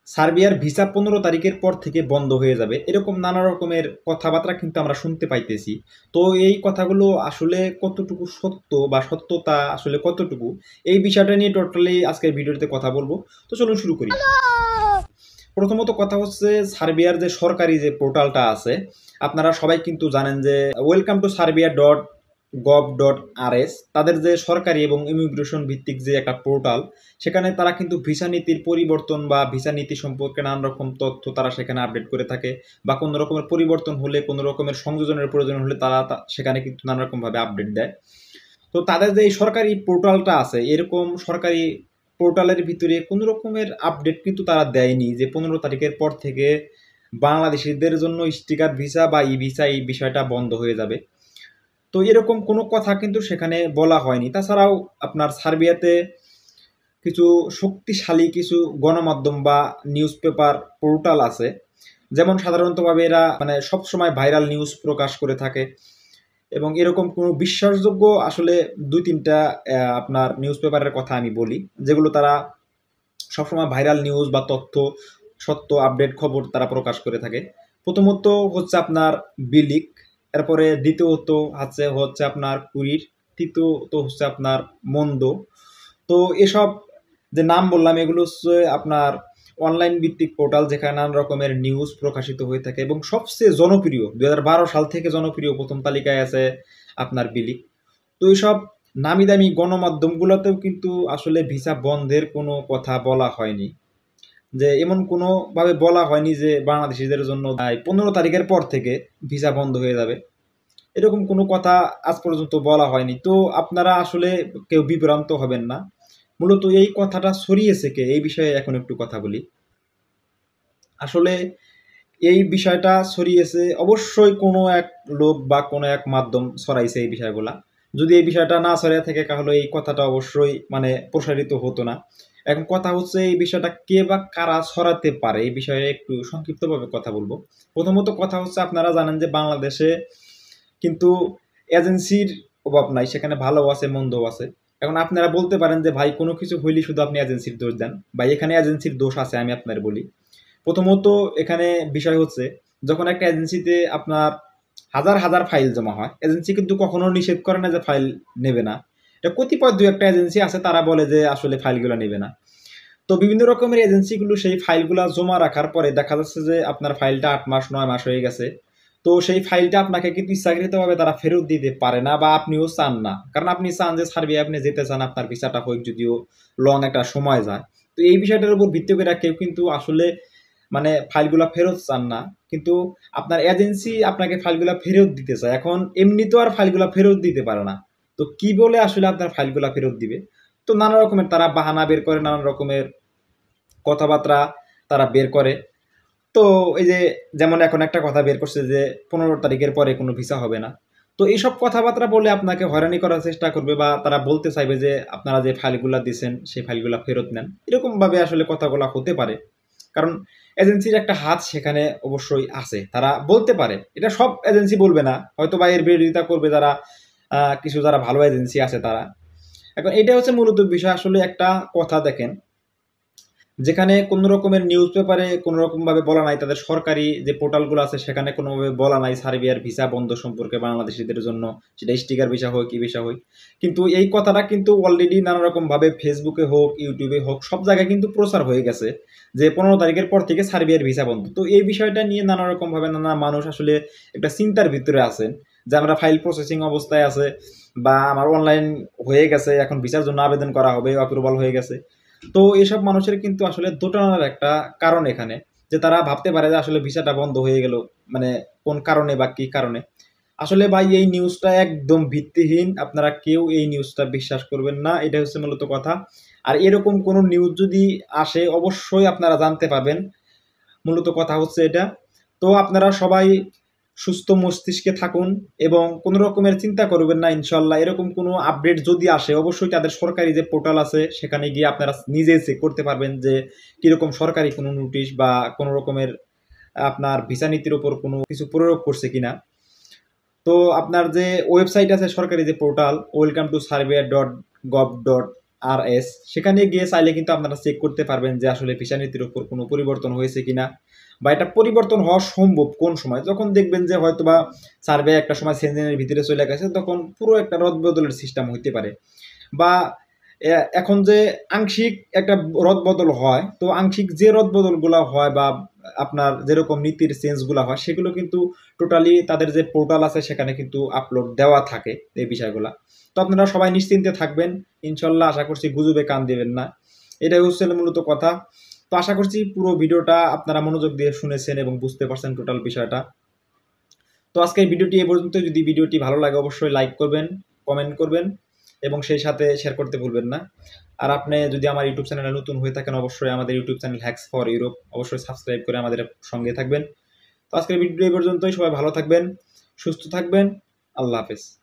সার্বিয়ার ভিসা 15 তারিখের পর থেকে বন্ধ হয়ে যাবে, এরকম নানা রকমের কথাবার্তা কিন্তু আমরা শুনতে পাইতেছি। তো এই কথাগুলো আসলে কতটুকু সত্য বা সত্যতা আসলে কতটুকু, এই বিষয়টা নিয়ে টোটালি আজকের ভিডিওতে কথা বলবো। তো চলুন শুরু করি। প্রথমত কথা হচ্ছে, সার্বিয়ার যে সরকারি যে পোর্টালটা আছে, আপনারা সবাই কিন্তু জানেন যে welcome to Serbia dot gov dot RS, তাদের যে সরকারি এবং ইমিগ্রেশন ভিত্তিক যে একটা পোর্টাল, সেখানে তারা কিন্তু ভিসা নীতির পরিবর্তন বা ভিসা নীতি সম্পর্কে নানা রকম তথ্য তারা সেখানে আপডেট করে থাকে, বা কোনো রকমের পরিবর্তন হলে, কোনো রকমের সংযোজনের প্রয়োজন হলে তারা সেখানে কিন্তু নানা রকমভাবে আপডেট দেয়। তো তাদের যে এই সরকারি পোর্টালটা আছে, এরকম সরকারি পোর্টালের ভিতরে কোনো রকমের আপডেট কিন্তু তারা দেয়নি যে 15 তারিখের পর থেকে বাংলাদেশিদের জন্য স্টিকার ভিসা বা ই ভিসা এই বিষয়টা বন্ধ হয়ে যাবে। তো এরকম কোনো কথা কিন্তু সেখানে বলা হয়নি। তাছাড়াও আপনার সার্বিয়াতে কিছু শক্তিশালী কিছু গণমাধ্যম বা নিউজ পেপার পোর্টাল আছে, যেমন সাধারণতভাবে এরা মানে সবসময় ভাইরাল নিউজ প্রকাশ করে থাকে, এবং এরকম কোনো বিশ্বাসযোগ্য আসলে 2-3টা আপনার নিউজ পেপারের কথা আমি বলি, যেগুলো তারা সবসময় ভাইরাল নিউজ বা তথ্য, সত্য আপডেট খবর তারা প্রকাশ করে থাকে। প্রথমত হচ্ছে আপনার বিলিক, এরপরে দ্বিতীয়ত হচ্ছে আপনার কুরির, তৃতীয়ত হচ্ছে আপনার মন্দ। তো এসব যে নাম বললাম, এগুলো হচ্ছে আপনার অনলাইন ভিত্তিক পোর্টাল, যেখানে নানা রকমের নিউজ প্রকাশিত হয়ে থাকে, এবং সবচেয়ে জনপ্রিয় 2012 সাল থেকে জনপ্রিয় প্রথম তালিকায় আছে আপনার বিলিক। তো এইসব নামি দামি গণমাধ্যমগুলোতেও কিন্তু আসলে ভিসা বন্ধের কোনো কথা বলা হয়নি, যে এমন কোনোভাবে বলা হয়নি যে বাংলাদেশিদের জন্য 15 তারিখের পর থেকে ভিসা বন্ধ হয়ে যাবে, এরকম কোনো কথা আজ পর্যন্ত বলা হয়নি। তো আপনারা আসলে কেউ বিভ্রান্ত হবেন না। মূলত এই কথাটা ছড়িয়েছে কে, এই বিষয়ে এখন একটু কথা বলি। আসলে এই বিষয়টা ছড়িয়েছে অবশ্যই কোনো এক লোক বা কোনো এক মাধ্যম ছড়াইছে এই বিষয়গুলা। যদি এই বিষয়টা না ছড়িয়ে থাকে তাহলে এই কথাটা অবশ্যই মানে প্রসারিত হতো না। এখন কথা হচ্ছে, এই বিষয়টা কে বা কারা ছড়াতে পারে, এই বিষয়ে একটু সংক্ষিপ্তভাবে কথা বলবো। প্রথমত কথা হচ্ছে, আপনারা জানেন যে বাংলাদেশে কিন্তু এজেন্সির অভাব নাই, সেখানে ভালো আছে মন্দও আছে। এখন আপনারা বলতে পারেন যে ভাই কোনো কিছু হইলে শুধু আপনি এজেন্সির দোষ দেন, ভাই এখানে এজেন্সির দোষ আছে, আমি আপনার বলি। প্রথমত এখানে বিষয় হচ্ছে, যখন একটা এজেন্সিতে আপনার হাজার হাজার ফাইল জমা হয়, এজেন্সি কিন্তু কখনো নিষেধ করে না যে ফাইল নেবে না। এটা কতিপয় 2-1টা এজেন্সি আছে তারা বলে যে আসলে ফাইলগুলো নেবে না। তো বিভিন্ন রকমের এজেন্সিগুলো সেই ফাইলগুলো জমা রাখার পরে দেখা যাচ্ছে যে আপনার ফাইলটা 8 মাস 9 মাস হয়ে গেছে। তো সেই ফাইলটা আপনাকে কিন্তু ইচ্ছাকৃতভাবে তারা ফেরত দিতে পারে না, বা আপনিও চান না, কারণ আপনি চান যে সার্বিয়া আপনি যেতে চান, আপনার ভিসাটা হোক যদিও লং একটা সময় যায়। তো এই বিষয়টার উপর ভিত্তি করে কেউ কিন্তু আসলে মানে ফাইলগুলা ফেরত চান না, কিন্তু আপনার এজেন্সি আপনাকে ফাইলগুলা ফেরত দিতে চায়। এখন এমনি তো আর ফাইলগুলা ফেরত দিতে পারে না, তো কি বলে আসলে আপনার ফাইলগুলা ফেরত দিবে? তো নানা রকমের তারা বাহানা বের করে, নানা রকমের কথাবার্তা তারা বের করে। তো এই যে যেমন এখন একটা কথা বের করছে যে 15 তারিখের পরে কোনো ভিসা হবে না। তো এইসব কথাবার্তা বলে আপনাকে হয়রানি করার চেষ্টা করবে, বা তারা বলতে চাইবে যে আপনারা যে ফাইলগুলা দিয়েছেন সেই ফাইলগুলা ফেরত নেন, এরকমভাবে আসলে কথাগুলা হতে পারে। কারণ এজেন্সির একটা হাত সেখানে অবশ্যই আছে, তারা বলতে পারে, এটা সব এজেন্সি বলবে না, হয়তো বা এর বিরোধিতা করবে যারা কিছু যারা ভালো এজেন্সি আছে তারা। এখন এটা হচ্ছে মূলত বিষয়। আসলে একটা কথা দেখেন, যেখানে কোনো রকমের নিউজ পেপারে কোনো রকমভাবে বলা নাই, তাদের সরকারি যে পোর্টালগুলো আছে সেখানে কোনোভাবে বলা নাই সার্বিয়ার ভিসা বন্ধ সম্পর্কে বাংলাদেশিদের জন্য, সেটা স্টিকার ভিসা হোক কি ভিসা হোক। কিন্তু এই কথাটা কিন্তু অলরেডি নানা রকমভাবে ফেসবুকে হোক ইউটিউবে হোক সব জায়গায় কিন্তু প্রচার হয়ে গেছে যে 15 তারিখের পর থেকে সার্বিয়ার ভিসা বন্ধ। তো এই বিষয়টা নিয়ে নানা রকমভাবে নানা মানুষ আসলে একটা চিন্তার ভিতরে আছেন, যে আমরা ফাইল প্রসেসিং অবস্থায় আছে, বা আমার অনলাইন হয়ে গেছে, এখন ভিসার জন্য আবেদন করা হবে, অ্যাপ্রুভাল হয়ে গেছে। তো এসব মানুষের কিন্তু আসলে দোটানার একটা কারণ এখানে, যে তারা ভাবতে পারে যে আসলে ভিসাটা বন্ধ হয়ে গেল, মানে কোন কারণে বা কি কারণে। আসলে ভাই এই নিউজটা একদম ভিত্তিহীন, আপনারা কেউ এই নিউজটা বিশ্বাস করবেন না, এটা হচ্ছে মূলত কথা। আর এরকম কোনো নিউজ যদি আসে অবশ্যই আপনারা জানতে পারবেন, মূলত কথা হচ্ছে এটা। তো আপনারা সবাই সুস্থ মস্তিষ্কে থাকুন, এবং কোনো রকমের চিন্তা করবেন না। ইনশাল্লাহ এরকম কোনো আপডেট যদি আসে অবশ্যই তাদের সরকারি যে পোর্টাল আছে সেখানে গিয়ে আপনারা নিজে চেক করতে পারবেন যে কীরকম সরকারি কোনো নোটিশ বা কোনো রকমের আপনার ভিসা নীতির ওপর কোনো কিছু প্রয়োগ করছে কিনা। তো আপনার যে ওয়েবসাইট আছে সরকারি যে portal welcome to Serbia dot gov dot IRS, সেখানে গিয়ে চাইলে কিন্তু আপনারা চেক করতে পারবেন যে আসলে ভিসা নীতির উপর কোনো পরিবর্তন হয়েছে কিনা, বা এটা পরিবর্তন হওয়া সম্ভব কোন সময়, যখন দেখবেন যে হয়তোবা সার্ভে একটা সময় সেনজেনের ভিতরে চলে গেছে, তখন পুরো একটা রদবদলের সিস্টেম হইতে পারে। বা এখন যে আংশিক একটা রদবদল হয়, তো আংশিক যে রদবদলগুলো হয় বা আপনার যেরকম নীতির চেঞ্জগুলো হয়, সেগুলো কিন্তু টোটালি তাদের যে পোর্টাল আছে সেখানে কিন্তু আপলোড দেওয়া থাকে এই বিষয়গুলো। তো আপনারা সবাই নিশ্চিন্তে থাকবেন, ইনশাল্লাহ। আশা করছি গুজবে কান দেবেন না, এটাই হচ্ছে মূলত কথা। তো আশা করছি পুরো ভিডিওটা আপনারা মনোযোগ দিয়ে শুনেছেন এবং বুঝতে পারছেন টোটাল বিষয়টা। তো আজকের ভিডিওটি এ পর্যন্ত। যদি ভিডিওটি ভালো লাগে অবশ্যই লাইক করবেন, কমেন্ট করবেন এবং সেই সাথে শেয়ার করতে ভুলবেন না। আর আপনি যদি আমার ইউটিউব চ্যানেলে নতুন হয়ে থাকেন, অবশ্যই আমাদের YouTube channel hacks for Europe অবশ্যই সাবস্ক্রাইব করে আমাদের সঙ্গে থাকবেন। তো আজকের ভিডিও এই পর্যন্তই। সবাই ভালো থাকবেন, সুস্থ থাকবেন। আল্লাহ হাফেজ।